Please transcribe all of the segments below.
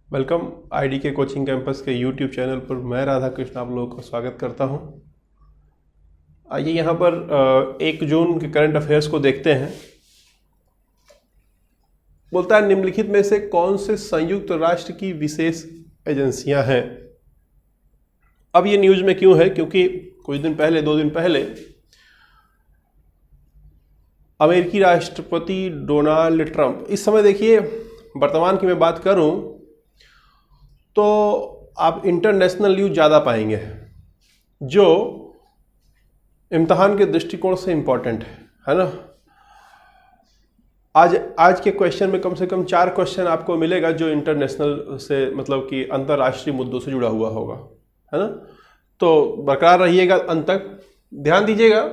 Welcome ID के coaching campus के YouTube channel पर। मैं राधा कृष्ण आप लोगों का स्वागत करता हूं। आइए यहाँ पर 1 जून के करंट अफेयर्स को देखते हैं। बोलता है निम्नलिखित में से कौन से संयुक्त राष्ट्र की विशेष एजेंसियां हैं। अब ये न्यूज में क्यों है, क्योंकि कुछ दिन पहले 2 दिन पहले अमेरिकी राष्ट्रपति डोनाल्ड ट्रंप, इस समय देखिए वर्तमान की मैं बात करूं तो आप इंटरनेशनल न्यूज ज़्यादा पाएंगे जो इम्तहान के दृष्टिकोण से इम्पॉर्टेंट है ना। आज के क्वेश्चन में कम से कम 4 क्वेश्चन आपको मिलेगा जो इंटरनेशनल से मतलब कि अंतर्राष्ट्रीय मुद्दों से जुड़ा हुआ होगा, है ना। तो बरकरार रहिएगा अंत तक, ध्यान दीजिएगा।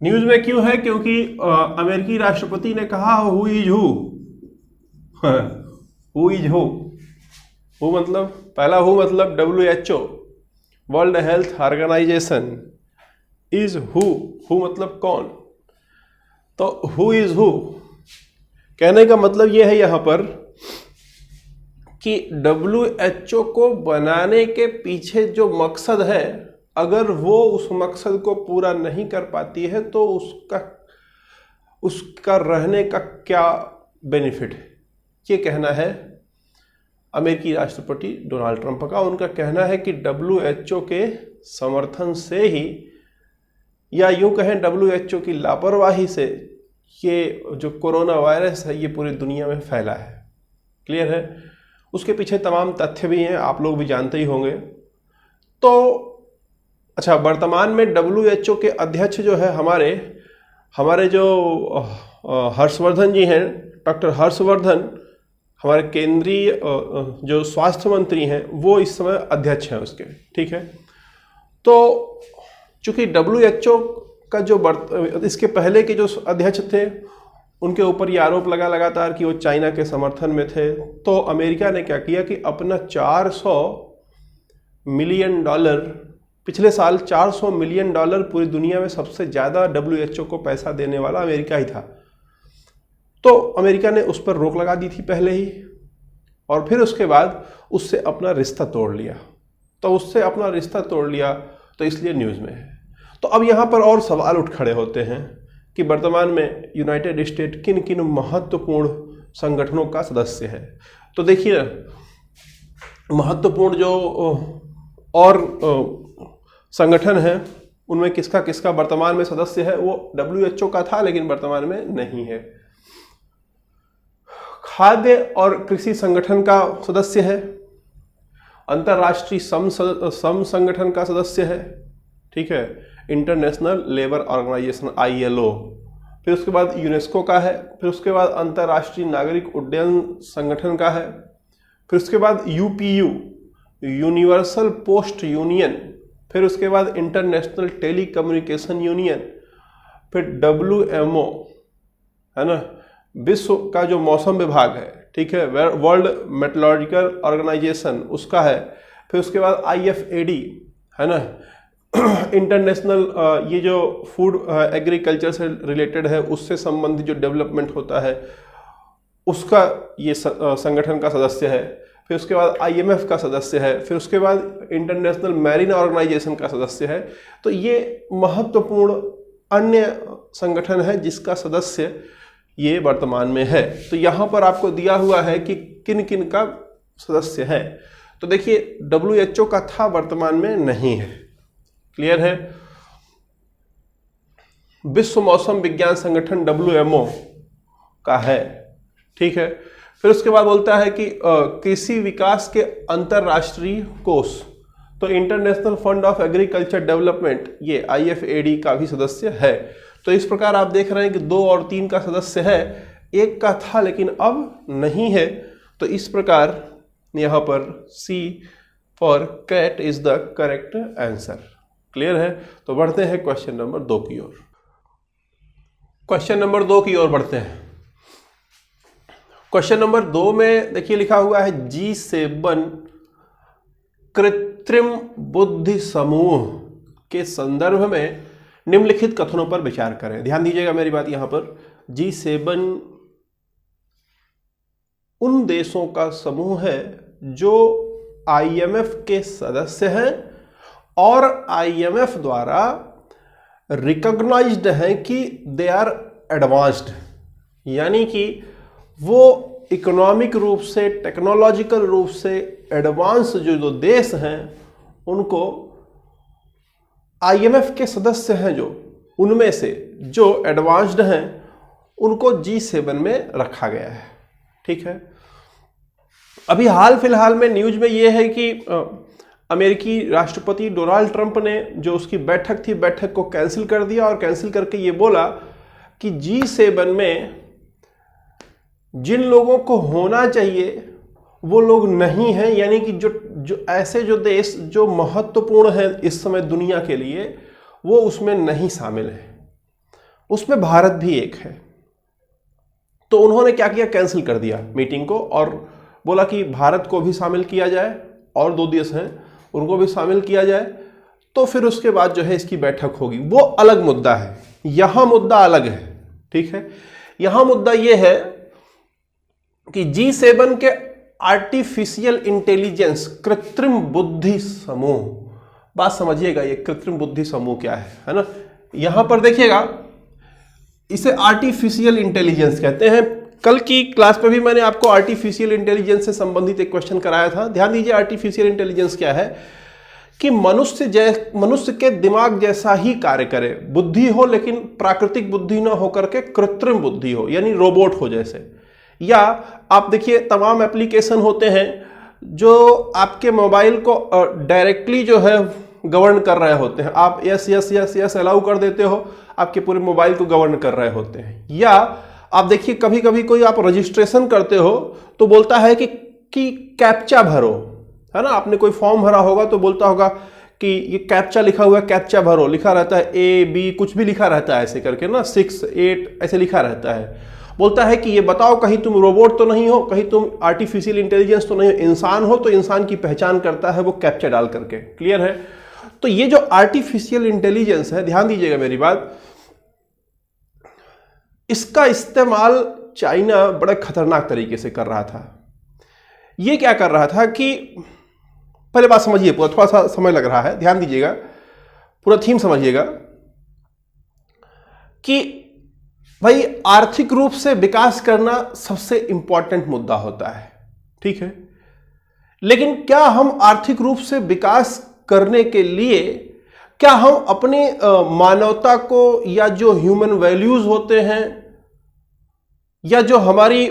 न्यूज में क्यों है, क्योंकि अमेरिकी राष्ट्रपति ने कहा who is who. Who is who, who मतलब पहला हु मतलब WHO world health organisation, is who मतलब कौन। तो हु इज हु कहने का मतलब यह है यहां पर कि WHO को बनाने के पीछे जो मकसद है, अगर वो उस मकसद को पूरा नहीं कर पाती है तो उसका रहने का क्या बेनिफिट है, ये कहना है अमेरिकी राष्ट्रपति डोनाल्ड ट्रंप का। उनका कहना है कि WHO के समर्थन से ही, या यूं कहें WHO की लापरवाही से, ये जो कोरोना वायरस है ये पूरी दुनिया में फैला है। क्लियर है। उसके पीछे तमाम तथ्य भी हैं, आप लोग भी जानते ही होंगे। तो अच्छा, वर्तमान में WHO के अध्यक्ष जो है हमारे जो हर्षवर्धन जी हैं, डॉक्टर हर्षवर्धन, हमारे केंद्रीय जो स्वास्थ्य मंत्री हैं, वो इस समय अध्यक्ष हैं उसके। ठीक है। तो चूंकि WHO का जो इसके पहले के जो अध्यक्ष थे उनके ऊपर ये आरोप लगा लगातार कि वो चाइना के समर्थन में थे, तो अमेरिका ने क्या किया कि अपना $400 मिलियन, पिछले साल $400 मिलियन पूरी दुनिया में सबसे ज़्यादा WHO को पैसा देने वाला अमेरिका ही था। तो अमेरिका ने उस पर रोक लगा दी थी पहले ही, और फिर उसके बाद उससे अपना रिश्ता तोड़ लिया। तो उससे अपना रिश्ता तोड़ लिया तो इसलिए न्यूज़ में है। तो अब यहाँ पर और सवाल उठ खड़े होते हैं कि वर्तमान में यूनाइटेड स्टेट किन किन महत्वपूर्ण संगठनों का सदस्य है। तो देखिए महत्वपूर्ण जो और संगठन है उनमें किसका किसका वर्तमान में सदस्य है। वो WHO का था लेकिन वर्तमान में नहीं है। खाद्य और कृषि संगठन का सदस्य है, अंतर्राष्ट्रीय श्रम संगठन का सदस्य है, ठीक है, इंटरनेशनल लेबर ऑर्गेनाइजेशन ILO, फिर उसके बाद यूनेस्को का है, फिर उसके बाद अंतर्राष्ट्रीय नागरिक उड्डयन संगठन का है, फिर उसके बाद UPU यूनिवर्सल पोस्ट यूनियन, फिर उसके बाद इंटरनेशनल टेली कम्युनिकेशन यूनियन, फिर WMO है ना, विश्व का जो मौसम विभाग है, ठीक है, वर्ल्ड मेट्रोलॉजिकल ऑर्गेनाइजेशन उसका है, फिर उसके बाद IFAD है ना, इंटरनेशनल ये जो फूड एग्रीकल्चर से रिलेटेड है, उससे संबंधित जो डेवलपमेंट होता है उसका ये संगठन का सदस्य है, फिर उसके बाद IMF का सदस्य है, फिर उसके बाद इंटरनेशनल मैरीन ऑर्गेनाइजेशन का सदस्य है। तो ये महत्वपूर्ण अन्य संगठन है जिसका सदस्य ये वर्तमान में है। तो यहाँ पर आपको दिया हुआ है कि किन किन का सदस्य है। तो देखिए WHO का था, वर्तमान में नहीं है। क्लियर है। विश्व मौसम विज्ञान संगठन WMO का है, ठीक है। फिर उसके बाद बोलता है कि कृषि विकास के अंतरराष्ट्रीय कोष, तो international fund of agriculture development, ये IFAD का भी सदस्य है। तो इस प्रकार आप देख रहे हैं कि 2 और 3 का सदस्य है, 1 का था लेकिन अब नहीं है। तो इस प्रकार यहाँ पर C for cat is the correct answer. Clear है। तो बढ़ते हैं क्वेश्चन नंबर 2 की ओर। क्वेश्चन नंबर 2 की ओर बढ़ते हैं। क्वेश्चन नंबर 2 में देखिए लिखा हुआ है G7 कृत्रिम बुद्धि समूह के संदर्भ में निम्नलिखित कथनों पर विचार करें। ध्यान दीजिएगा मेरी बात। यहाँ पर G7 उन देशों का समूह है जो IMF के सदस्य हैं और IMF द्वारा रिकॉग्नाइज्ड हैं कि दे आर एडवांस्ड, यानी कि वो इकोनॉमिक रूप से, टेक्नोलॉजिकल रूप से एडवांस जो देश हैं उनको IMF के सदस्य हैं जो उनमें से जो एडवांस्ड हैं उनको G7 में रखा गया है। ठीक है, अभी हाल फिलहाल में न्यूज में यह है कि अमेरिकी राष्ट्रपति डोनाल्ड ट्रंप ने जो उसकी बैठक थी, बैठक को कैंसिल कर दिया और कैंसिल करके ये बोला कि G7 में जिन लोगों को होना चाहिए वो लोग नहीं हैं, यानी कि जो ऐसे जो देश जो महत्वपूर्ण है इस समय दुनिया के लिए वो उसमें नहीं शामिल है। उसमें भारत भी एक है। तो उन्होंने क्या किया, कैंसिल कर दिया मीटिंग को और बोला कि भारत को भी शामिल किया जाए और 2 देश हैं उनको भी शामिल किया जाए। तो फिर उसके बाद जो है इसकी बैठक होगी। वो अलग मुद्दा है, यहां मुद्दा अलग है। ठीक है, यहां मुद्दा यह है कि G7 के आर्टिफिशियल इंटेलिजेंस, कृत्रिम बुद्धि समूह, बात समझिएगा ये कृत्रिम बुद्धि समूह क्या है ना। यहां पर देखिएगा, इसे आर्टिफिशियल इंटेलिजेंस कहते हैं। कल की क्लास में भी मैंने आपको आर्टिफिशियल इंटेलिजेंस से संबंधित एक क्वेश्चन कराया था। ध्यान दीजिए, आर्टिफिशियल इंटेलिजेंस क्या है कि मनुष्य के दिमाग जैसा ही कार्य करे, बुद्धि हो लेकिन प्राकृतिक बुद्धि ना होकर के कृत्रिम बुद्धि हो, यानी रोबोट हो जैसे। या आप देखिए तमाम एप्लीकेशन होते हैं जो आपके मोबाइल को डायरेक्टली जो है गवर्न कर रहे होते हैं। आप yes yes yes yes allow कर देते हो, आपके पूरे मोबाइल को गवर्न कर रहे होते हैं। या आप देखिए कभी कभी कोई आप रजिस्ट्रेशन करते हो तो बोलता है कि कैप्चा भरो, है ना। आपने कोई फॉर्म भरा होगा तो बोलता होगा कि ये कैप्चा लिखा हुआ है, कैप्चा भरो, लिखा रहता है A B कुछ भी लिखा रहता है ऐसे करके ना, 6 8 ऐसे लिखा रहता है। बोलता है कि ये बताओ कहीं तुम रोबोट तो नहीं हो, कहीं तुम आर्टिफिशियल इंटेलिजेंस तो नहीं हो, इंसान हो। तो इंसान की पहचान करता है वो कैप्चा डाल करके। क्लियर है। तो ये जो आर्टिफिशियल इंटेलिजेंस है, ध्यान दीजिएगा मेरी बात, इसका इस्तेमाल चाइना बड़े खतरनाक तरीके से कर रहा था। ये क्या कर रहा था कि, पहले बात समझिए, पूरा थोड़ा सा समय लग रहा है, ध्यान दीजिएगा, पूरा थीम समझिएगा कि भाई आर्थिक रूप से विकास करना सबसे इंपॉर्टेंट मुद्दा होता है। ठीक है, लेकिन क्या हम आर्थिक रूप से विकास करने के लिए क्या हम अपने मानवता को, या जो ह्यूमन वैल्यूज होते हैं, या जो हमारी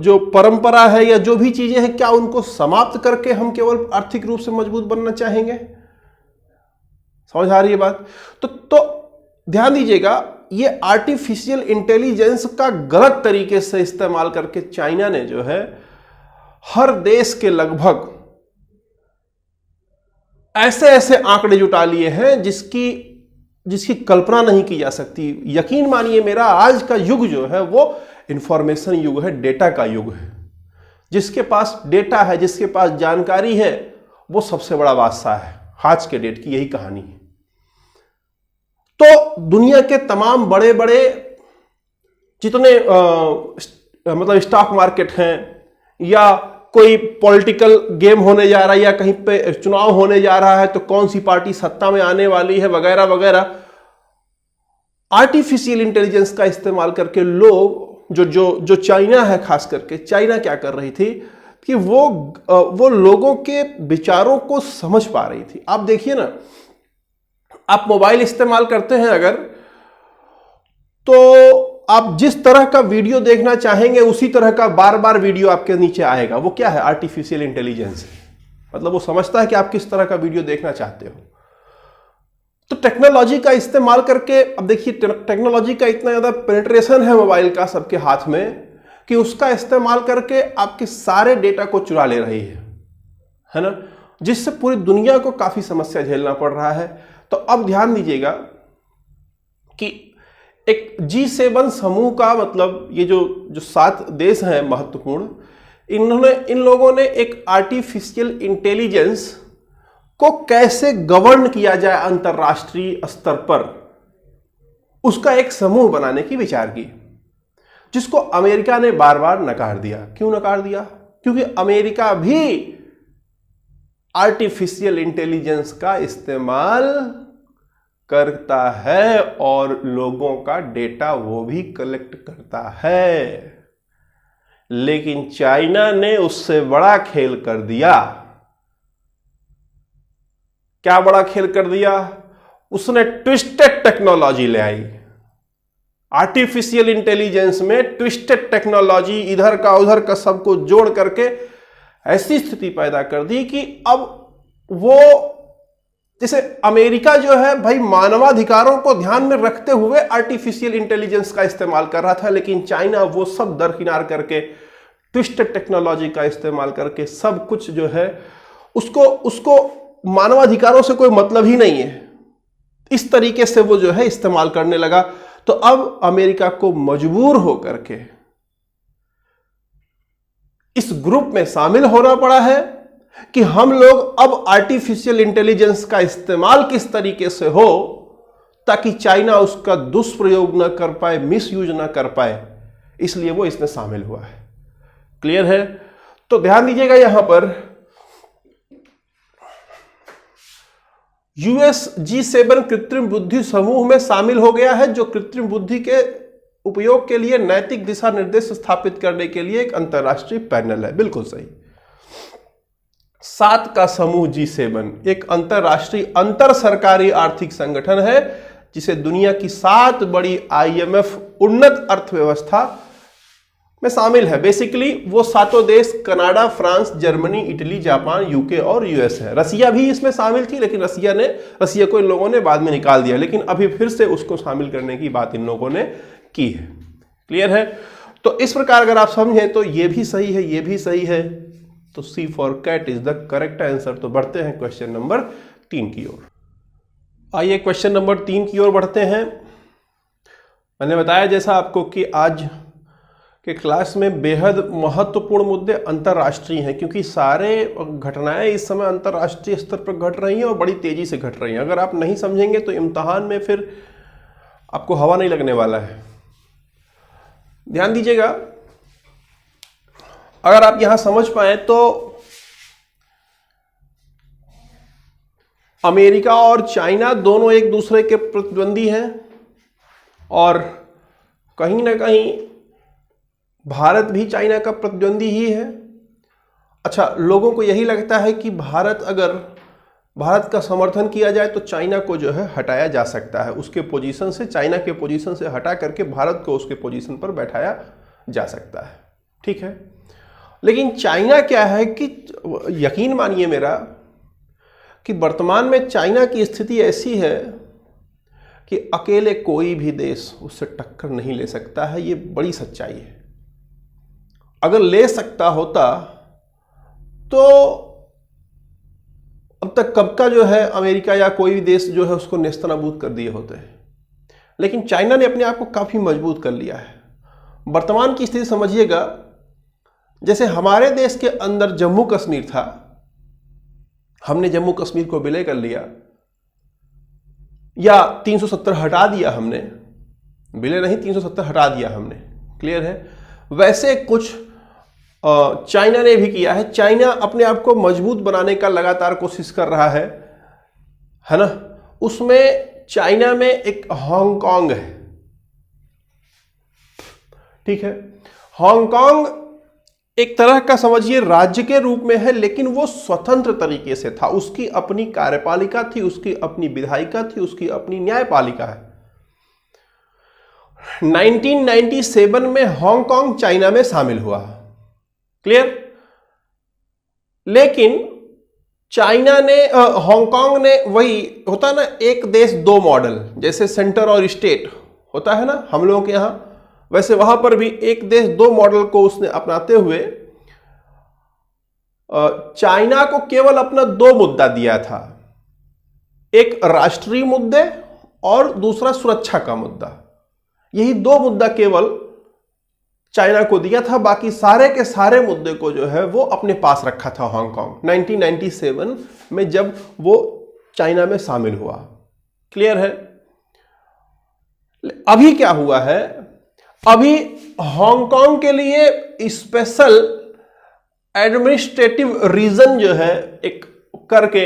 जो परंपरा है, या जो भी चीजें हैं, क्या उनको समाप्त करके हम केवल आर्थिक रूप से मजबूत बनना चाहेंगे? समझ आ रही है बात? तो ध्यान दीजिएगा, ये आर्टिफिशियल इंटेलिजेंस का गलत तरीके से इस्तेमाल करके चाइना ने जो है हर देश के लगभग ऐसे ऐसे आंकड़े जुटा लिए हैं जिसकी कल्पना नहीं की जा सकती। यकीन मानिए मेरा, आज का युग जो है वो इंफॉर्मेशन युग है, डेटा का युग है। जिसके पास डेटा है, जिसके पास जानकारी है, वो सबसे बड़ा बादशाह है। आज के डेट की यही कहानी है। तो दुनिया के तमाम बड़े बड़े जितने मतलब स्टॉक मार्केट हैं, या कोई पॉलिटिकल गेम होने जा रहा है, या कहीं पे चुनाव होने जा रहा है तो कौन सी पार्टी सत्ता में आने वाली है, वगैरह वगैरह, आर्टिफिशियल इंटेलिजेंस का इस्तेमाल करके लोग जो चाइना है, खास करके चाइना क्या कर रही थी कि वो लोगों के विचारों को समझ पा रही थी। आप देखिए ना, आप मोबाइल इस्तेमाल करते हैं अगर, तो आप जिस तरह का वीडियो देखना चाहेंगे उसी तरह का बार बार वीडियो आपके नीचे आएगा। वो क्या है? आर्टिफिशियल इंटेलिजेंस है। मतलब वो समझता है कि आप किस तरह का वीडियो देखना चाहते हो। तो टेक्नोलॉजी का इस्तेमाल करके, अब देखिए टेक्नोलॉजी का इतना ज्यादा पेनिट्रेशन है मोबाइल का सबके हाथ में कि उसका इस्तेमाल करके आपके सारे डेटा को चुरा ले रही है ना, जिससे पूरी दुनिया को काफी समस्या झेलना पड़ रहा है। तो अब ध्यान दीजिएगा कि एक G7 समूह का मतलब ये जो 7 देश हैं महत्वपूर्ण, इन लोगों ने एक आर्टिफिशियल इंटेलिजेंस को कैसे गवर्न किया जाए अंतरराष्ट्रीय स्तर पर, उसका एक समूह बनाने की विचार की। जिसको अमेरिका ने बार बार नकार दिया। क्यों नकार दिया? क्योंकि अमेरिका भी आर्टिफिशियल इंटेलिजेंस का इस्तेमाल करता है और लोगों का डेटा वो भी कलेक्ट करता है, लेकिन चाइना ने उससे बड़ा खेल कर दिया। क्या बड़ा खेल कर दिया? उसने ट्विस्टेड टेक्नोलॉजी ले आई। आर्टिफिशियल इंटेलिजेंस में ट्विस्टेड टेक्नोलॉजी, इधर का उधर का सबको जोड़ करके ऐसी स्थिति पैदा कर दी कि अब वो, जैसे अमेरिका जो है भाई मानवाधिकारों को ध्यान में रखते हुए आर्टिफिशियल इंटेलिजेंस का इस्तेमाल कर रहा था, लेकिन चाइना वो सब दरकिनार करके ट्विस्टेड टेक्नोलॉजी का इस्तेमाल करके सब कुछ जो है उसको मानवाधिकारों से कोई मतलब ही नहीं है, इस तरीके से वो जो है इस्तेमाल करने लगा। तो अब अमेरिका को मजबूर होकर के इस ग्रुप में शामिल होना पड़ा है कि हम लोग अब आर्टिफिशियल इंटेलिजेंस का इस्तेमाल किस तरीके से हो ताकि चाइना उसका दुष्प्रयोग न कर पाए, मिसयूज न कर पाए, इसलिए वो इसमें शामिल हुआ है। क्लियर है? तो ध्यान दीजिएगा, यहां पर यूएस G7 कृत्रिम बुद्धि समूह में शामिल हो गया है, जो कृत्रिम बुद्धि के उपयोग के लिए नैतिक दिशा निर्देश स्थापित करने के लिए एक अंतरराष्ट्रीय पैनल है। बिल्कुल सही। 7 का समूह G7 एक अंतरराष्ट्रीय अंतर सरकारी आर्थिक संगठन है जिसे दुनिया की 7 बड़ी IMF उन्नत अर्थव्यवस्था में शामिल है। बेसिकली वो 7 देश Canada, France, Germany, Italy, Japan, UK और यूएस है। रसिया भी इसमें शामिल थी, लेकिन रसिया को इन लोगों ने बाद में निकाल दिया, लेकिन अभी फिर से उसको शामिल करने की बात इन लोगों ने की है। क्लियर है? तो इस प्रकार अगर आप समझें तो ये भी सही है, ये भी सही है, तो C for cat is the correct answer. तो बढ़ते हैं क्वेश्चन नंबर 3 की ओर। आइए क्वेश्चन नंबर 3 की ओर बढ़ते हैं। मैंने बताया जैसा आपको कि आज के क्लास में बेहद महत्वपूर्ण मुद्दे अंतर्राष्ट्रीय हैं, क्योंकि सारे घटनाएं इस समय अंतर्राष्ट्रीय स्तर पर घट रही हैं और बड़ी तेजी से घट रही हैं। अगर आप नहीं समझेंगे तो इम्तिहान में फिर आपको हवा नहीं लगने वाला है। ध्यान दीजिएगा, अगर आप यहां समझ पाए तो अमेरिका और चाइना दोनों एक दूसरे के प्रतिद्वंदी हैं और कहीं ना कहीं भारत भी चाइना का प्रतिद्वंदी ही है। अच्छा, लोगों को यही लगता है कि भारत का समर्थन किया जाए तो चाइना को जो है हटाया जा सकता है, उसके पोजीशन से, चाइना के पोजीशन से हटा करके भारत को उसके पोजीशन पर बैठाया जा सकता है। ठीक है, लेकिन चाइना क्या है कि यकीन मानिए मेरा कि वर्तमान में चाइना की स्थिति ऐसी है कि अकेले कोई भी देश उससे टक्कर नहीं ले सकता है। ये बड़ी सच्चाई है। अगर ले सकता होता तो अब तक कब का जो है अमेरिका या कोई भी देश जो है उसको नेस्तनाबूद कर दिए होते हैं, लेकिन चाइना ने अपने आप को काफी मजबूत कर लिया है। वर्तमान की स्थिति समझिएगा, जैसे हमारे देश के अंदर जम्मू कश्मीर था, हमने जम्मू कश्मीर को विलय कर लिया या 370 हटा दिया, हमने विलय नहीं 370 हटा दिया हमने। क्लियर है? वैसे कुछ चाइना ने भी किया है। चाइना अपने आप को मजबूत बनाने का लगातार कोशिश कर रहा है ना। उसमें चाइना में एक हांगकांग है। ठीक है, हांगकांग एक तरह का समझिए राज्य के रूप में है, लेकिन वो स्वतंत्र तरीके से था। उसकी अपनी कार्यपालिका थी, उसकी अपनी विधायिका थी, उसकी अपनी न्यायपालिका है। 1997 में हांगकांग चाइना में शामिल हुआ। क्लियर? लेकिन चाइना ने, हांगकांग ने, वही होता ना एक देश दो मॉडल, जैसे सेंटर और स्टेट होता है ना हम लोगों के यहां, वैसे वहां पर भी एक देश दो मॉडल को उसने अपनाते हुए चाइना को केवल अपना 2 मुद्दा दिया था, एक राष्ट्रीय मुद्दे और दूसरा सुरक्षा का मुद्दा। यही 2 मुद्दा केवल चाइना को दिया था, बाकी सारे के सारे मुद्दे को जो है वो अपने पास रखा था हांगकांग 1997 में जब वो चाइना में शामिल हुआ। क्लियर है? अभी क्या हुआ है, अभी हांगकांग के लिए स्पेशल एडमिनिस्ट्रेटिव रीजन जो है एक करके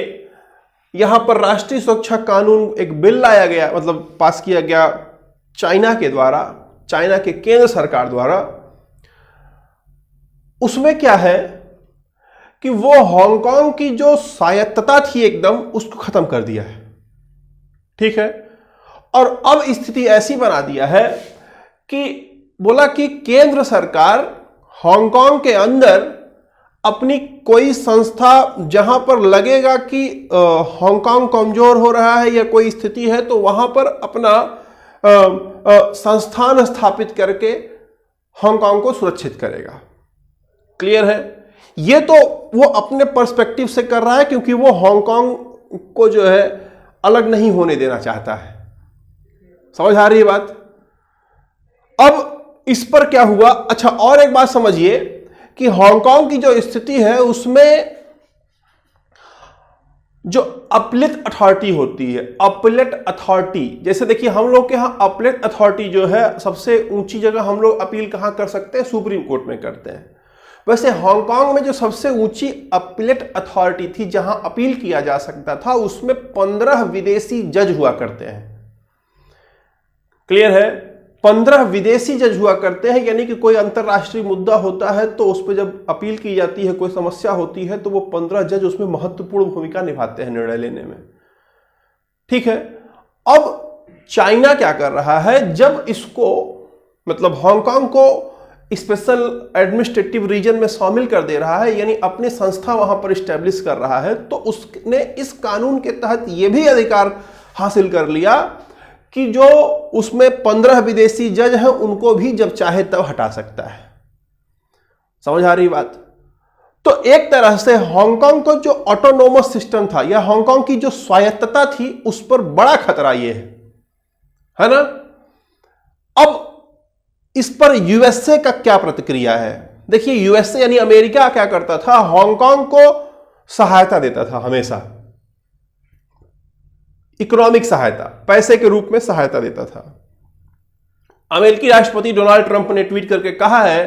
यहां पर राष्ट्रीय सुरक्षा कानून एक बिल लाया गया, मतलब पास किया गया चाइना के द्वारा, चाइना के केंद्र सरकार द्वारा। उसमें क्या है कि वो हांगकांग की जो स्वायत्तता थी एकदम उसको खत्म कर दिया है, ठीक है। और अब स्थिति ऐसी बना दिया है कि बोला कि केंद्र सरकार हांगकांग के अंदर अपनी कोई संस्था जहां पर लगेगा कि हांगकांग कमजोर हो रहा है या कोई स्थिति है तो वहां पर अपना संस्थान स्थापित करके हांगकांग को सुरक्षित करेगा। क्लियर है? ये तो वो अपने पर्सपेक्टिव से कर रहा है क्योंकि वो हांगकांग को जो है अलग नहीं होने देना चाहता है। समझ आ रही है बात? अब इस पर क्या हुआ? अच्छा, और एक बात समझिए कि हांगकांग की जो स्थिति है उसमें जो अपीलेट अथॉरिटी होती है, अपीलेट अथॉरिटी, जैसे देखिए हम लोग के यहां अपीलेट अथॉरिटी जो है सबसे ऊंची जगह हम लोग अपील कहां कर सकते हैं? सुप्रीम कोर्ट में करते हैं। वैसे हांगकांग में जो सबसे ऊंची अपीलेट अथॉरिटी थी जहां अपील किया जा सकता था उसमें 15 विदेशी जज हुआ करते हैं। क्लियर है? 15 विदेशी जज हुआ करते हैं, यानी कि कोई अंतरराष्ट्रीय मुद्दा होता है तो उस पर जब अपील की जाती है, कोई समस्या होती है तो वो 15 जज उसमें महत्वपूर्ण भूमिका निभाते हैं निर्णय लेने में। ठीक है। अब चाइना क्या कर रहा है, जब इसको मतलब हांगकांग को स्पेशल एडमिनिस्ट्रेटिव रीजन में शामिल कर दे रहा है, यानी अपनी संस्था वहां पर स्टैब्लिश कर रहा है, तो उसने इस कानून के तहत यह भी अधिकार हासिल कर लिया कि जो उसमें 15 विदेशी जज हैं उनको भी जब चाहे तब हटा सकता है। समझ आ रही बात? तो एक तरह से हांगकांग को जो ऑटोनोमस सिस्टम था या हांगकांग की जो स्वायत्तता थी उस पर बड़ा खतरा ये है ना। अब इस पर यूएसए का क्या प्रतिक्रिया है? देखिए, यूएसए यानी अमेरिका क्या करता था, हांगकांग को सहायता देता था, हमेशा इकोनॉमिक सहायता, पैसे के रूप में सहायता देता था। अमेरिकी राष्ट्रपति डोनाल्ड ट्रंप ने ट्वीट करके कहा है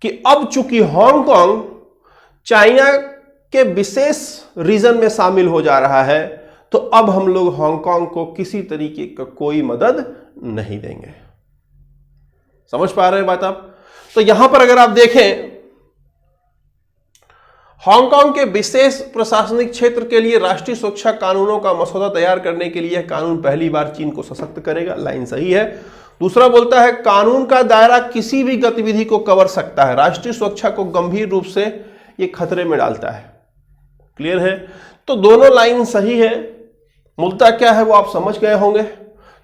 कि अब चूंकि हांगकांग चाइना के विशेष रीजन में शामिल हो जा रहा है तो अब हम लोग हांगकांग को किसी तरीके का कोई मदद नहीं देंगे। समझ पा रहे हैं बात आप? तो यहां पर अगर आप देखें, हांगकांग के विशेष प्रशासनिक क्षेत्र के लिए राष्ट्रीय सुरक्षा कानूनों का मसौदा तैयार करने के लिए कानून पहली बार चीन को सशक्त करेगा। लाइन सही है। दूसरा बोलता है कानून का दायरा किसी भी गतिविधि को कवर सकता है, राष्ट्रीय सुरक्षा को गंभीर रूप से यह खतरे में डालता है। क्लियर है? तो दोनों लाइन सही है। मुद्दा क्या है वो आप समझ गए होंगे।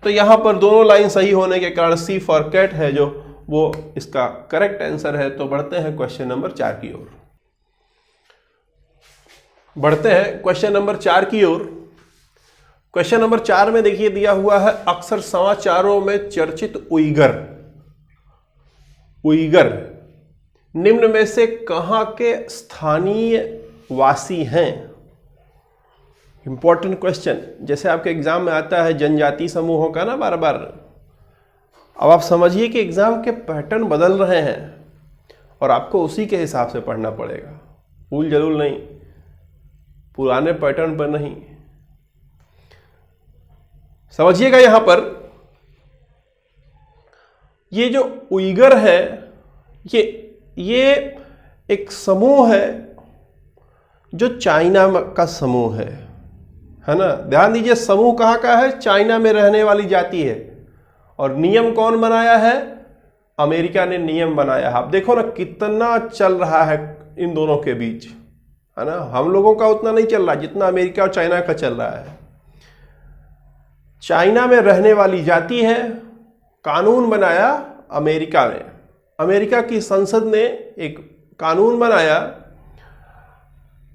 तो यहां पर दोनों लाइन सही होने के कारण सी फॉर कैट है जो वो इसका करेक्ट आंसर है। तो बढ़ते हैं क्वेश्चन नंबर 4 की ओर। बढ़ते हैं क्वेश्चन नंबर 4 की ओर। क्वेश्चन नंबर 4 में देखिए दिया हुआ है, अक्सर समाचारों में चर्चित उइगर निम्न में से कहां के स्थानीय वासी हैं? Important question. जैसे आपके एग्जाम में आता है जनजाति समूहों का ना बार बार। अब आप समझिए कि एग्जाम के पैटर्न बदल रहे हैं और आपको उसी के हिसाब से पढ़ना पड़ेगा, भूल जरूर नहीं, पुराने पैटर्न पर नहीं। समझिएगा यहां पर ये जो उइगर है ये एक समूह है जो चाइना का समूह है ना। ध्यान दीजिए, समूह कहां का है? चाइना में रहने वाली जाति है। और नियम कौन बनाया है? अमेरिका ने नियम बनाया है। आप देखो ना कितना चल रहा है इन दोनों के बीच, है ना। हम लोगों का उतना नहीं चल रहा जितना अमेरिका और चाइना का चल रहा है। चाइना में रहने वाली जाति है, कानून बनाया अमेरिका ने। अमेरिका की संसद ने एक कानून बनाया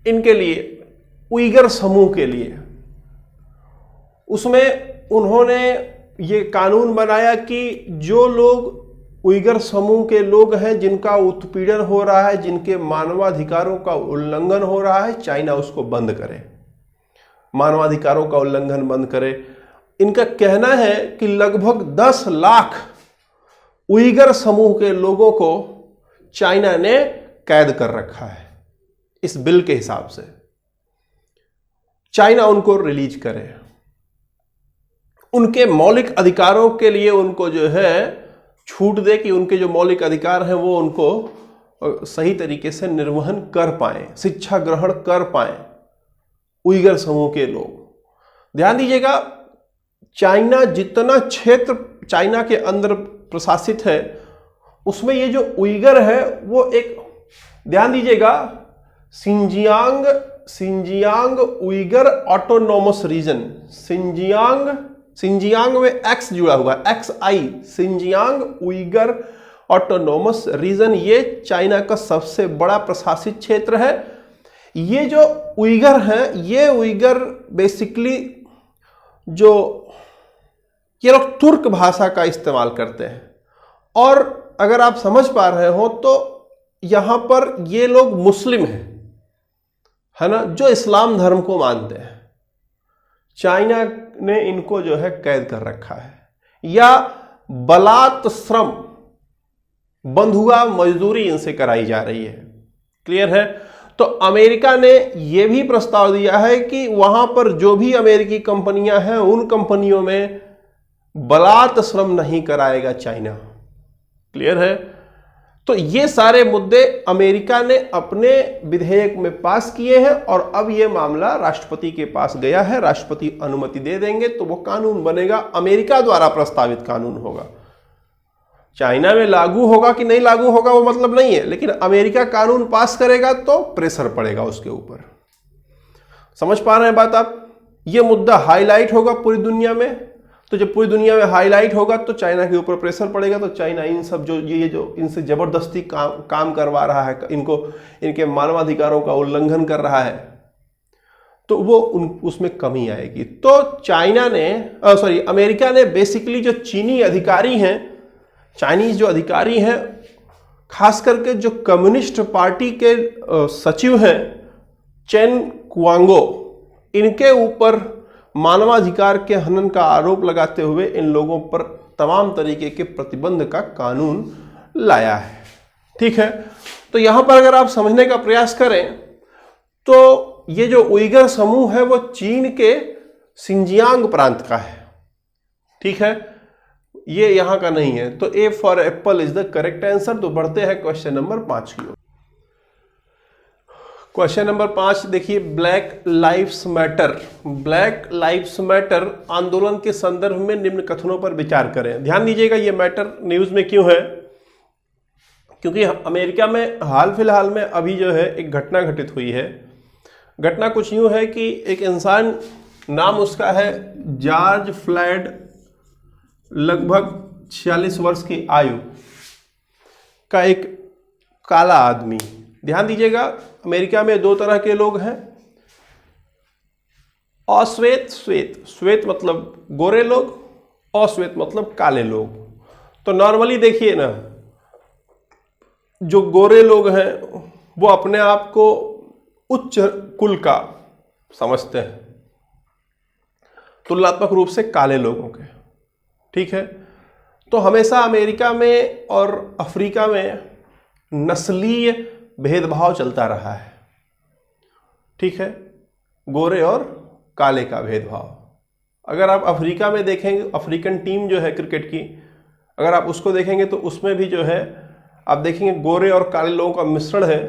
इनके लिए, उइगर समूह के लिए। उसमें उन्होंने ये कानून बनाया कि जो लोग उइगर समूह के लोग हैं, जिनका उत्पीड़न हो रहा है, जिनके मानवाधिकारों का उल्लंघन हो रहा है, चाइना उसको बंद करे, मानवाधिकारों का उल्लंघन बंद करे। इनका कहना है कि लगभग 10 लाख उइगर समूह के लोगों को चाइना ने कैद कर रखा है। इस बिल के हिसाब से चाइना उनको रिलीज करे, उनके मौलिक अधिकारों के लिए उनको जो है छूट दे कि उनके जो मौलिक अधिकार हैं वो उनको सही तरीके से निर्वहन कर पाए, शिक्षा ग्रहण कर पाए उइगर समूह के लोग। ध्यान दीजिएगा, चाइना जितना क्षेत्र चाइना के अंदर प्रशासित है उसमें ये जो उइगर है वो एक, ध्यान दीजिएगा, Xinjiang Uyghur autonomous region, Xinjiang में एक्स जुड़ा हुआ है, XI, Xinjiang Uyghur autonomous region, ये चाइना का सबसे बड़ा प्रशासित क्षेत्र है। ये जो उइगर हैं, ये उइगर बेसिकली जो ये लोग तुर्क भाषा का इस्तेमाल करते हैं, और अगर आप समझ पा रहे हो तो यहां पर ये लोग मुस्लिम हैं, है ना, जो इस्लाम धर्म को मानते हैं। चाइना ने इनको जो है कैद कर रखा है, या बलात् श्रम, बंधुआ मजदूरी इनसे कराई जा रही है। क्लियर है? तो अमेरिका ने यह भी प्रस्ताव दिया है कि वहां पर जो भी अमेरिकी कंपनियां हैं उन कंपनियों में बलात् श्रम नहीं कराएगा चाइना। क्लियर है? तो ये सारे मुद्दे अमेरिका ने अपने विधेयक में पास किए हैं और अब ये मामला राष्ट्रपति के पास गया है। राष्ट्रपति अनुमति दे देंगे तो वो कानून बनेगा, अमेरिका द्वारा प्रस्तावित कानून होगा। चाइना में लागू होगा कि नहीं लागू होगा वो मतलब नहीं है, लेकिन अमेरिका कानून पास करेगा तो प्रेशर पड़ेगा उसके ऊपर। समझ पा रहे हैं बात आप? ये मुद्दा हाईलाइट होगा पूरी दुनिया में, तो जब पूरी दुनिया में हाईलाइट होगा तो चाइना के ऊपर प्रेशर पड़ेगा। तो चाइना इन सब जो इनसे जबरदस्ती काम करवा रहा है, इनके मानवाधिकारों का उल्लंघन कर रहा है, तो वो उसमें कमी आएगी। तो अमेरिका ने बेसिकली जो चीनी अधिकारी हैं, चाइनीज जो अधिकारी हैं, खास करके जो कम्युनिस्ट पार्टी के सचिव हैं चेन कुआंगो, इनके ऊपर मानवाधिकार के हनन का आरोप लगाते हुए इन लोगों पर तमाम तरीके के प्रतिबंध का कानून लाया है। ठीक है? तो यहां पर अगर आप समझने का प्रयास करें तो ये जो उइगर समूह है वो चीन के सिंजियांग प्रांत का है। ठीक है? ये यहां का नहीं है। तो A for Apple is the correct answer. तो बढ़ते हैं क्वेश्चन नंबर 5 की ओर। क्वेश्चन नंबर 5 देखिए, black lives matter. Black lives matter आंदोलन के संदर्भ में निम्न कथनों पर विचार करें। ध्यान दीजिएगा, ये मैटर न्यूज में क्यों है? क्योंकि अमेरिका में हाल फिलहाल में अभी जो है एक घटना घटित हुई है। घटना कुछ यूं है कि एक इंसान, नाम उसका है जॉर्ज फ्लॉयड, लगभग 46 वर्ष की आयु का एक काला आदमी। ध्यान दीजिएगा, अमेरिका में 2 तरह के लोग हैं, अश्वेत, श्वेत मतलब गोरे लोग, अश्वेत मतलब काले लोग। तो नॉर्मली देखिए ना, जो गोरे लोग हैं वो अपने आप को उच्च कुल का समझते हैं, तुलनात्मक रूप से काले लोगों के। ठीक है? तो हमेशा अमेरिका में और अफ्रीका में नस्लीय भेदभाव चलता रहा है। ठीक है? गोरे और काले का भेदभाव। अगर आप अफ्रीका में देखेंगे, अफ्रीकन टीम जो है क्रिकेट की, अगर आप उसको देखेंगे तो उसमें भी जो है आप देखेंगे गोरे और काले लोगों का मिश्रण है।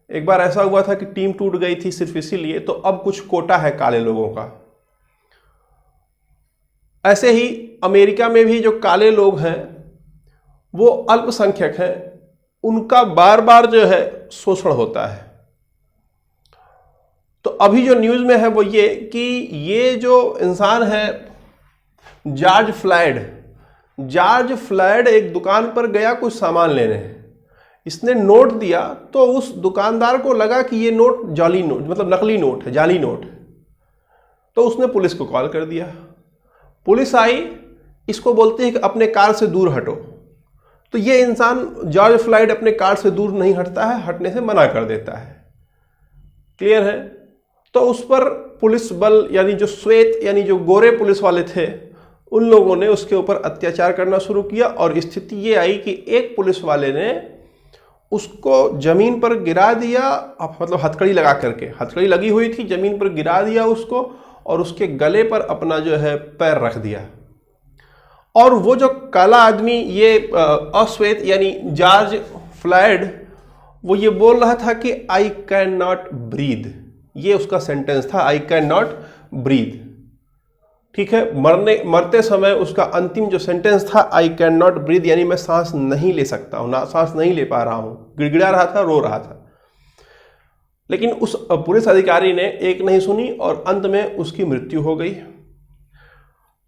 एक बार ऐसा हुआ था कि टीम टूट गई थी सिर्फ इसीलिए, तो अब कुछ कोटा है काले लोगों का। ऐसे ही अमेरिका में भी जो काले लोग हैं वो अल्पसंख्यक हैं, उनका बार बार जो है शोषण होता है। तो अभी जो न्यूज में है वो ये कि ये जो इंसान है जॉर्ज फ्लॉयड एक दुकान पर गया कुछ सामान लेने। इसने नोट दिया तो उस दुकानदार को लगा कि ये नोट जाली नोट, मतलब नकली नोट है, जाली नोट। तो उसने पुलिस को कॉल कर दिया। पुलिस आई, इसको बोलते हैं कि अपने कार से दूर हटो। तो ये इंसान जॉर्ज फ्लॉयड अपने कार से दूर नहीं हटता है, हटने से मना कर देता है। क्लियर है? तो उस पर पुलिस बल यानी जो श्वेत यानी जो गोरे पुलिस वाले थे उन लोगों ने उसके ऊपर अत्याचार करना शुरू किया और स्थिति ये आई कि एक पुलिस वाले ने उसको जमीन पर गिरा दिया, मतलब हथकड़ी लगा करके, हथकड़ी लगी हुई थी, जमीन पर गिरा दिया उसको और उसके गले पर अपना जो है पैर रख दिया। और वो जो काला आदमी, ये अश्वेत यानी जॉर्ज फ्लॉयड, वो ये बोल रहा था कि आई कैन नॉट ब्रीथ, ये उसका सेंटेंस था, आई कैन नॉट ब्रीथ। ठीक है, मरते समय उसका अंतिम जो सेंटेंस था आई कैन नॉट ब्रीथ, यानी मैं सांस नहीं ले सकता हूं, ना सांस नहीं ले पा रहा हूं, गिड़गिड़ा रहा था, रो रहा था। लेकिन उस पुलिस अधिकारी ने एक नहीं सुनी और अंत में उसकी मृत्यु हो गई।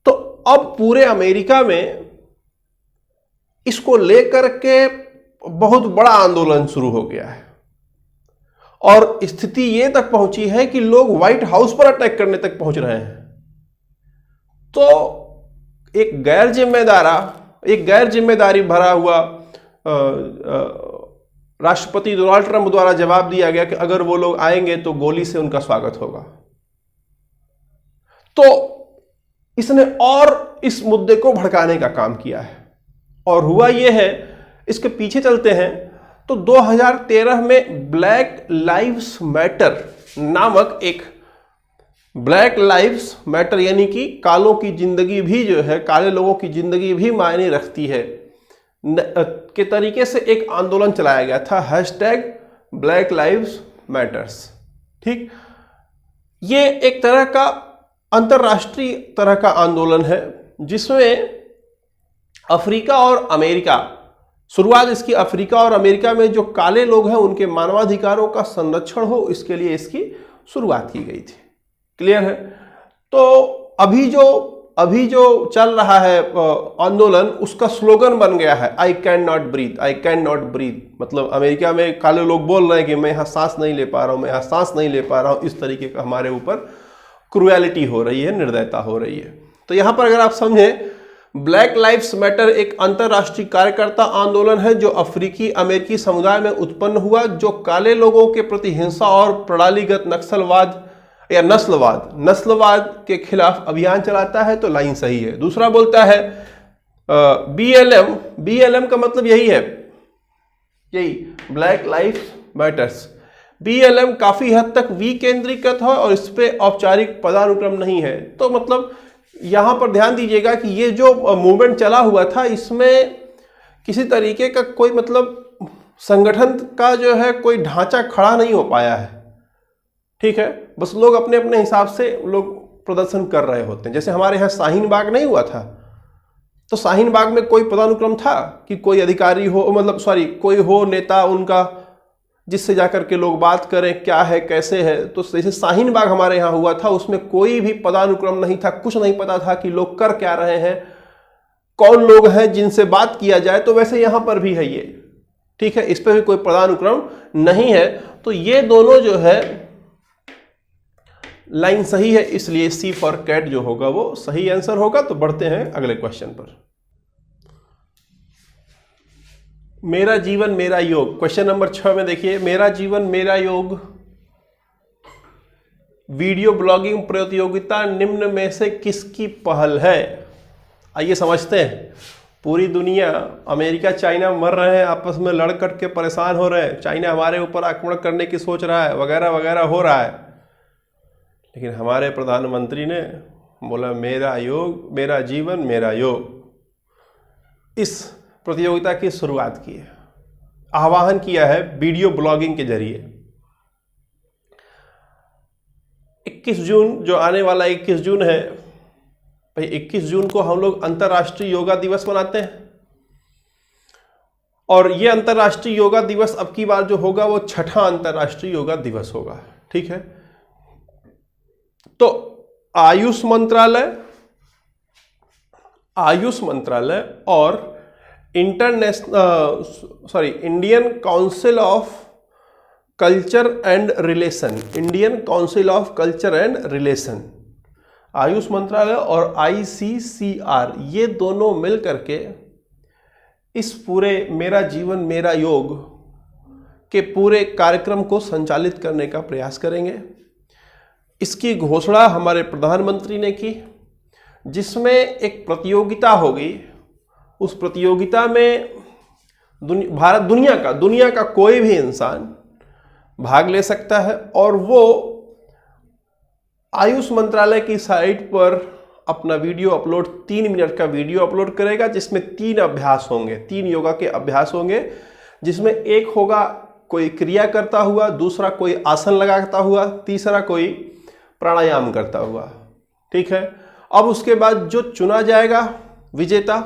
तो अब पूरे अमेरिका में इसको लेकर के बहुत बड़ा आंदोलन शुरू हो गया है और स्थिति ये तक पहुंची है कि लोग व्हाइट हाउस पर अटैक करने तक पहुंच रहे हैं। तो एक गैर जिम्मेदारी भरा हुआ राष्ट्रपति डोनाल्ड ट्रंप द्वारा जवाब दिया गया कि अगर वो लोग आएंगे तो गोली से उनका स्वागत होगा। तो इसने और इस मुद्दे को भड़काने का काम किया है। और हुआ ये है, इसके पीछे चलते हैं तो 2013 में ब्लैक लाइव्स मैटर नामक एक, ब्लैक लाइव्स मैटर यानी कि कालों की जिंदगी भी जो है, काले लोगों की जिंदगी भी मायने रखती है के तरीके से एक आंदोलन चलाया गया था, हैशटैग ब्लैक लाइव्स मैटर्स। ठीक, ये एक तरह का अंतरराष्ट्रीय तरह का आंदोलन है जिसमें अफ्रीका और अमेरिका, शुरुआत इसकी अफ्रीका और अमेरिका में जो काले लोग हैं उनके मानवाधिकारों का संरक्षण हो, इसके लिए इसकी शुरुआत की गई थी। क्लियर है? तो अभी जो चल रहा है आंदोलन, उसका स्लोगन बन गया है I can not breathe, I can not breathe. मतलब अमेरिका में काले लोग बोल रहे हैं कि मैं यहां सांस नहीं ले पा रहा हूं, मैं यहां सांस नहीं ले पा रहा हूं। इस तरीके का हमारे ऊपर क्रूएलिटी हो रही है, निर्दयता हो रही है। तो यहां पर अगर आप समझें, ब्लैक लाइव्स मैटर एक अंतरराष्ट्रीय कार्यकर्ता आंदोलन है जो अफ्रीकी अमेरिकी समुदाय में उत्पन्न हुआ, जो काले लोगों के प्रति हिंसा और प्रणालीगत नक्सलवाद या नस्लवाद के खिलाफ अभियान चलाता है। तो लाइन सही है। दूसरा बोलता है BLM का मतलब यही है, यही ब्लैक लाइव्स मैटर्स। BLM काफी हद तक विकेंद्रीकृत है और इस पे औपचारिक पदानुक्रम नहीं है। तो मतलब यहां पर ध्यान दीजिएगा कि ये जो मूवमेंट चला हुआ था, इसमें किसी तरीके का कोई मतलब संगठन का जो है कोई ढांचा खड़ा नहीं हो पाया है। ठीक है, बस लोग अपने अपने हिसाब से लोग प्रदर्शन कर रहे होते हैं। जैसे हमारे यहाँ शाहीन बाग नहीं हुआ था, तो शाहीन बाग में कोई पदानुक्रम था कि कोई अधिकारी हो, मतलब कोई हो नेता उनका, जिससे जाकर के लोग बात करें क्या है कैसे है। तो जैसे शाहीन बाग हमारे यहाँ हुआ था, उसमें कोई भी पदानुक्रम नहीं था, कुछ नहीं पता था कि लोग कर क्या रहे हैं, कौन लोग हैं जिनसे बात किया जाए। तो वैसे यहाँ पर भी है ये। ठीक है, इस पर भी कोई पदानुक्रम नहीं है। तो ये दोनों जो है लाइन सही है, इसलिए C फॉर कैट जो होगा वो सही आंसर होगा। तो बढ़ते हैं अगले क्वेश्चन पर। मेरा जीवन मेरा योग, क्वेश्चन नंबर 6 में देखिए, मेरा जीवन मेरा योग वीडियो ब्लॉगिंग प्रतियोगिता निम्न में से किसकी पहल है? आइए समझते हैं। पूरी दुनिया, अमेरिका चाइना मर रहे हैं, आपस में लड़ कट के परेशान हो रहे हैं, चाइना हमारे ऊपर आक्रमण करने की सोच रहा है, वगैरह वगैरह हो रहा है। लेकिन हमारे प्रधानमंत्री ने बोला मेरा योग मेरा जीवन मेरा योग। इस प्रतियोगिता की शुरुआत की है, आह्वान किया है वीडियो ब्लॉगिंग के जरिए। 21 जून जो आने वाला 21 जून है भाई, 21 जून को हम लोग अंतर्राष्ट्रीय योगा दिवस मनाते हैं। और ये अंतर्राष्ट्रीय योगा दिवस अब की बार जो होगा वो 6ठा अंतर्राष्ट्रीय योगा दिवस होगा। ठीक है, तो आयुष मंत्रालय और Indian council of culture and relation, Ayush मंत्रालय और ICCR, ये दोनों मिल करके इस पूरे मेरा जीवन मेरा योग के पूरे कार्यक्रम को संचालित करने का प्रयास करेंगे। इसकी घोषणा हमारे प्रधानमंत्री ने की, जिसमें एक प्रतियोगिता होगी। उस प्रतियोगिता में दुनिया का कोई भी इंसान भाग ले सकता है और वो आयुष मंत्रालय की साइट पर अपना वीडियो अपलोड 3 मिनट का वीडियो अपलोड करेगा, जिसमें 3 अभ्यास होंगे, 3 योगा के अभ्यास होंगे, जिसमें एक होगा कोई क्रिया करता हुआ, दूसरा कोई आसन लगाता हुआ, तीसरा कोई प्राणायाम करता हुआ। ठीक है। अब उसके बाद जो चुना जाएगा विजेता,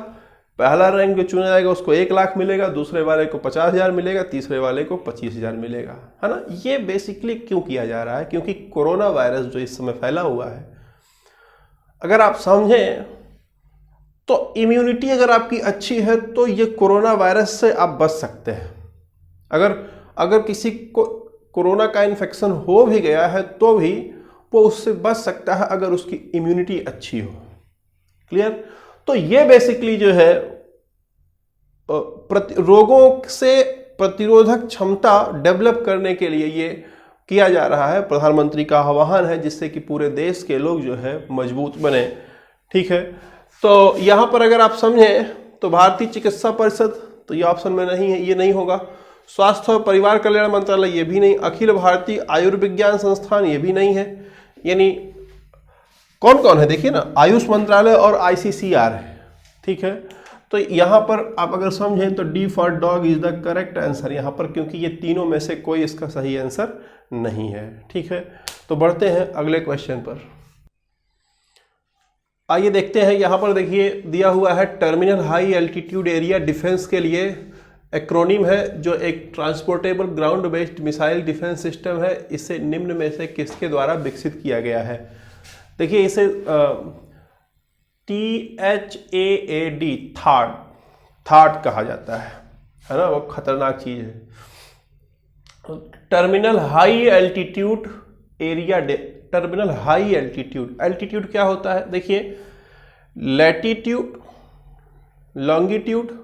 पहला रैंक जो चुना जाएगा उसको 1 लाख मिलेगा, दूसरे वाले को 50,000 मिलेगा, तीसरे वाले को 25,000 मिलेगा, है ना। ये बेसिकली क्यों किया जा रहा है? क्योंकि कोरोना वायरस जो इस समय फैला हुआ है, अगर आप समझें तो इम्यूनिटी अगर आपकी अच्छी है तो ये कोरोना वायरस से आप बच सकते हैं। अगर किसी को कोरोना का इन्फेक्शन हो भी गया है तो भी वो उससे बच सकता है अगर उसकी इम्यूनिटी अच्छी हो। क्लियर? तो ये बेसिकली जो है रोगों से प्रतिरोधक क्षमता डेवलप करने के लिए ये किया जा रहा है। प्रधानमंत्री का आह्वान है जिससे कि पूरे देश के लोग जो है मजबूत बने। ठीक है। तो यहाँ पर अगर आप समझें तो भारतीय चिकित्सा परिषद तो ये ऑप्शन में नहीं है, ये नहीं होगा। स्वास्थ्य और परिवार कल्याण मंत्रालय ये भी नहीं, अखिल भारतीय आयुर्विज्ञान संस्थान ये भी नहीं है। यानी कौन कौन है देखिए ना, आयुष मंत्रालय और ICCR है। ठीक है। तो यहाँ पर आप अगर समझें तो D for dog is the correct answer यहाँ पर, क्योंकि ये तीनों में से कोई इसका सही आंसर नहीं है। ठीक है। तो बढ़ते हैं अगले क्वेश्चन पर। आइए देखते हैं। यहाँ पर देखिए दिया हुआ है terminal high altitude area defence के लिए एक्रोनिम है, जो एक transportable ground based missile defence system है। इसे निम्न में से किसके द्वारा विकसित किया गया है? देखिए इसे THAAD थाड कहा जाता है ना, वो खतरनाक चीज है। Terminal high altitude area, terminal high altitude क्या होता है? देखिए लैटिट्यूड, लॉन्गिट्यूड,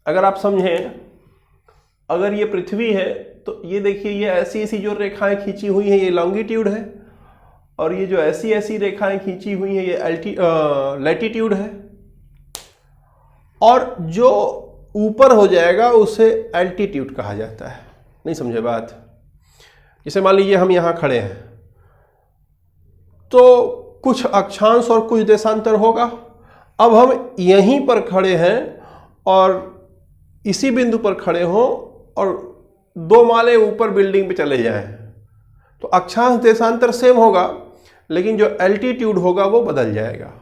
अगर आप समझें, अगर ये पृथ्वी है तो ये देखिए ये ऐसी ऐसी जो रेखाएं खींची हुई हैं ये लॉन्गिट्यूड है, और ये जो ऐसी ऐसी रेखाएं खींची हुई हैं ये लैटिट्यूड है, और जो ऊपर हो जाएगा उसे एल्टीट्यूड कहा जाता है। नहीं समझे बात? जैसे मान लीजिए हम यहाँ खड़े हैं तो कुछ अक्षांश और कुछ देशांतर होगा। अब हम यहीं पर खड़े हैं और इसी बिंदु पर खड़े हों और 2 माले ऊपर बिल्डिंग पे चले जाएं तो अक्षांश देशांतर सेम होगा, लेकिन जो एल्टीट्यूड होगा वो बदल जाएगा।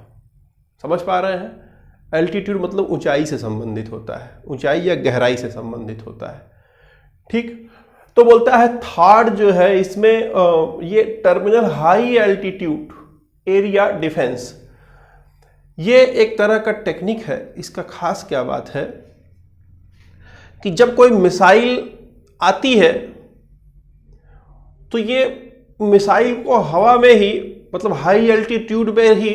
समझ पा रहे हैं? एल्टीट्यूड मतलब ऊंचाई से संबंधित होता है, ऊंचाई या गहराई से संबंधित होता है। ठीक। तो बोलता है थार्ड जो है इसमें ये terminal high altitude area defence, ये एक तरह का टेक्निक है। इसका खास क्या बात है कि जब कोई मिसाइल आती है तो ये मिसाइल को हवा में ही, मतलब हाई एल्टीट्यूड में ही,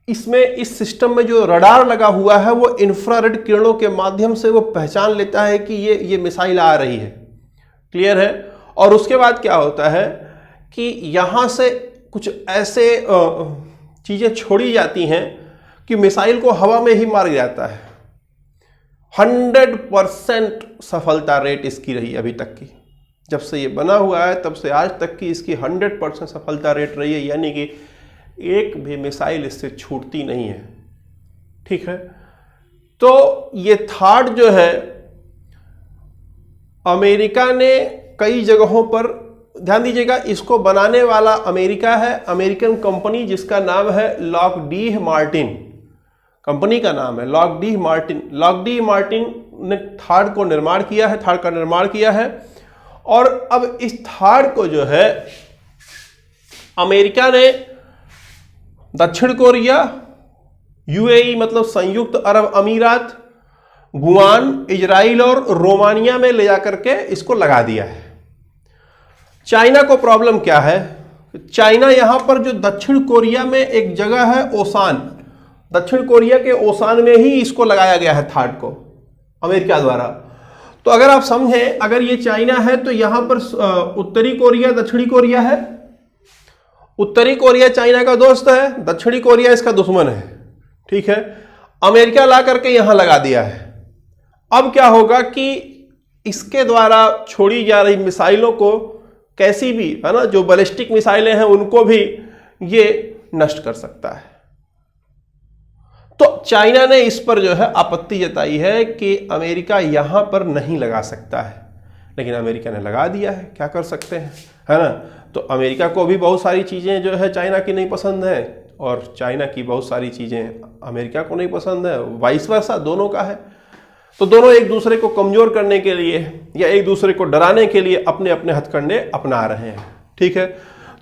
इसमें इस सिस्टम में जो रडार लगा हुआ है वो इंफ्रारेड किरणों के माध्यम से वो पहचान लेता है कि ये मिसाइल आ रही है। क्लियर है? और उसके बाद क्या होता है कि यहां से कुछ ऐसे चीजें छोड़ी जाती हैं कि मिसाइल को हवा में ही मार जाता है। 100% सफलता रेट इसकी रही अभी तक की, जब से ये बना हुआ है तब से आज तक की इसकी 100% सफलता रेट रही है, यानी कि एक भी मिसाइल इससे छूटती नहीं है। ठीक है। तो ये थार्ड जो है अमेरिका ने कई जगहों पर, ध्यान दीजिएगा, इसको बनाने वाला अमेरिका है, अमेरिकन कंपनी जिसका नाम है लॉकहीड मार्टिन। कंपनी का नाम है लॉकहीड मार्टिन। लॉकहीड मार्टिन ने थार्ड को निर्माण किया है, थार्ड का निर्माण किया है। और अब इस थार्ड को जो है अमेरिका ने दक्षिण कोरिया, UAE मतलब संयुक्त अरब अमीरात, गुआन, इजराइल और रोमानिया में ले जाकर के इसको लगा दिया है। चाइना को प्रॉब्लम क्या है? चाइना यहां पर जो दक्षिण कोरिया में एक जगह है ओसान, दक्षिण कोरिया के ओसान में ही इसको लगाया गया है थार्ड को अमेरिका द्वारा। तो अगर आप समझें, अगर ये चाइना है तो यहां पर उत्तरी कोरिया, दक्षिणी कोरिया है, उत्तरी कोरिया चाइना का दोस्त है, दक्षिणी कोरिया इसका दुश्मन है, ठीक है। अमेरिका ला करके यहां लगा दिया है। अब क्या होगा कि इसके द्वारा छोड़ी जा रही मिसाइलों को कैसी भी, है ना, जो बैलिस्टिक मिसाइलें हैं उनको भी ये नष्ट कर सकता है। तो चाइना ने इस पर जो है आपत्ति जताई है कि अमेरिका यहां पर नहीं लगा सकता है, लेकिन अमेरिका ने लगा दिया है, क्या कर सकते हैं, है ना। तो अमेरिका को भी बहुत सारी चीज़ें जो है चाइना की नहीं पसंद है और चाइना की बहुत सारी चीज़ें अमेरिका को नहीं पसंद है, वाइस वर्सा दोनों का है। तो दोनों एक दूसरे को कमज़ोर करने के लिए या एक दूसरे को डराने के लिए अपने अपने हथकंडे अपना रहे हैं, ठीक है।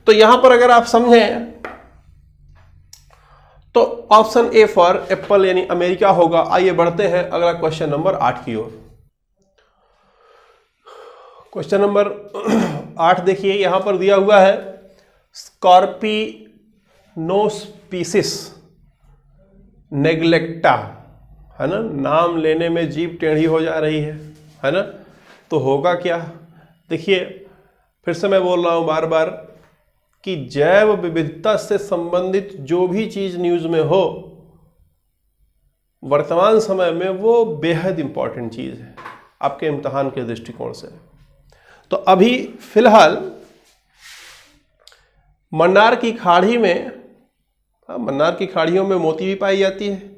तो यहां पर अगर आप समझें तो ऑप्शन ए फॉर एप्पल यानी अमेरिका होगा। आइए बढ़ते हैं अगला क्वेश्चन नंबर 8 की ओर। क्वेश्चन नंबर 8 देखिए, यहां पर दिया हुआ है स्कॉर्पिनोस्पिसिस नेग्लेक्टा, है ना। नाम लेने में जीभ टेढ़ी हो जा रही है ना। तो होगा क्या, देखिए फिर से मैं बोल रहा हूं बार बार कि जैव विविधता से संबंधित जो भी चीज न्यूज में हो वर्तमान समय में वो बेहद इंपॉर्टेंट चीज है आपके इम्तिहान के दृष्टिकोण से। तो अभी फिलहाल मन्नार की खाड़ी में, मन्नार की खाड़ियों में मोती भी पाई जाती है।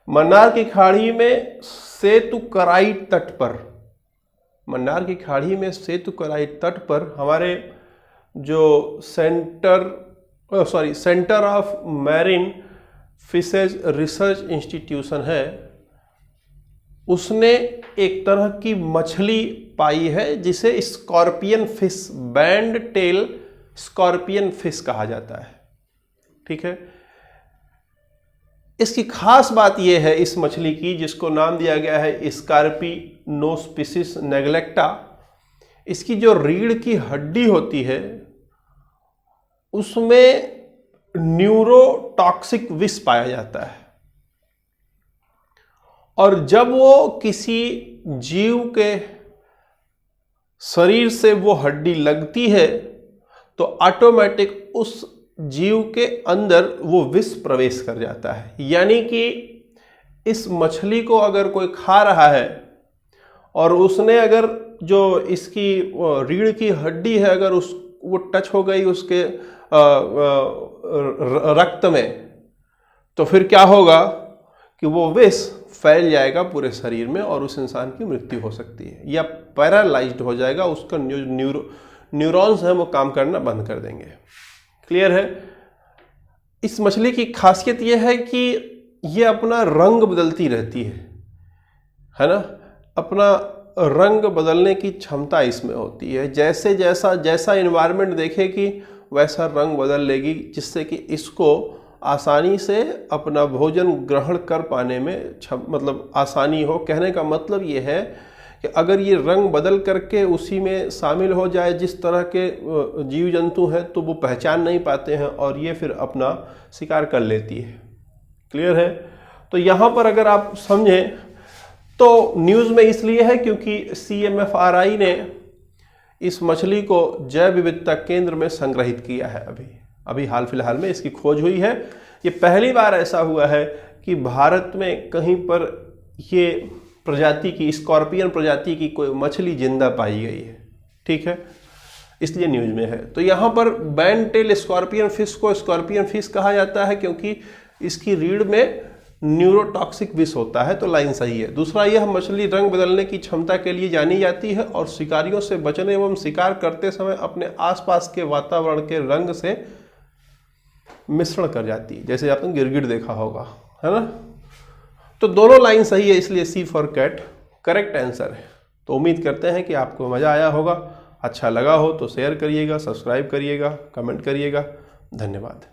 मन्नार की खाड़ी में सेतुकराई तट पर, मन्नार की खाड़ी में सेतुकराई तट पर हमारे जो centre of marine fishes research institution है, उसने एक तरह की मछली पाई है जिसे scorpion fish, band tail scorpion fish कहा जाता है, ठीक है। इसकी खास बात यह है इस मछली की, जिसको नाम दिया गया है स्कॉर्पिनोस्पिसिस नेग्लेक्टा, इसकी जो रीढ़ की हड्डी होती है उसमें न्यूरोटॉक्सिक विष पाया जाता है, और जब वो किसी जीव के शरीर से वो हड्डी लगती है तो ऑटोमेटिक उस जीव के अंदर वो विष प्रवेश कर जाता है। यानी कि इस मछली को अगर कोई खा रहा है और उसने अगर जो इसकी रीढ़ की हड्डी है अगर वो टच हो गई उसके रक्त में, तो फिर क्या होगा कि वो विष फैल जाएगा पूरे शरीर में और उस इंसान की मृत्यु हो सकती है या पैरालाइज्ड हो जाएगा, उसका न्यूरॉन्स है वो काम करना बंद कर देंगे। क्लियर है। इस मछली की खासियत यह है कि ये अपना रंग बदलती रहती है ना। अपना रंग बदलने की क्षमता इसमें होती है, जैसा इन्वायरमेंट देखेगी वैसा रंग बदल लेगी, जिससे कि इसको आसानी से अपना भोजन ग्रहण कर पाने में मतलब आसानी हो। कहने का मतलब ये है कि अगर ये रंग बदल करके उसी में शामिल हो जाए जिस तरह के जीव जंतु हैं तो वो पहचान नहीं पाते हैं और ये फिर अपना शिकार कर लेती है। क्लियर है। तो यहाँ पर अगर आप समझें तो न्यूज़ में इसलिए है क्योंकि CMFRI ने इस मछली को जैव विविधता केंद्र में संग्रहित किया है। अभी हाल फिलहाल में इसकी खोज हुई है। ये पहली बार ऐसा हुआ है कि भारत में कहीं पर ये प्रजाति की, स्कॉर्पियन प्रजाति की कोई मछली जिंदा पाई गई है, ठीक है, इसलिए न्यूज में है। तो यहाँ पर बैंड टेल स्कॉर्पियन फिश को स्कॉर्पियन फिश कहा जाता है क्योंकि इसकी रीढ़ में न्यूरोटॉक्सिक विष होता है, तो लाइन सही है। दूसरा, यह मछली रंग बदलने की क्षमता के लिए जानी जाती है और शिकारियों से बचने एवं शिकार करते समय अपने आसपास के वातावरण के रंग से मिश्रण कर जाती है, जैसे आपने गिरगिट देखा होगा, है ना। तो दोनों लाइन सही है, इसलिए C for cat correct answer है। तो उम्मीद करते हैं कि आपको मज़ा आया होगा। अच्छा लगा हो तो शेयर करिएगा, सब्सक्राइब करिएगा, कमेंट करिएगा। धन्यवाद।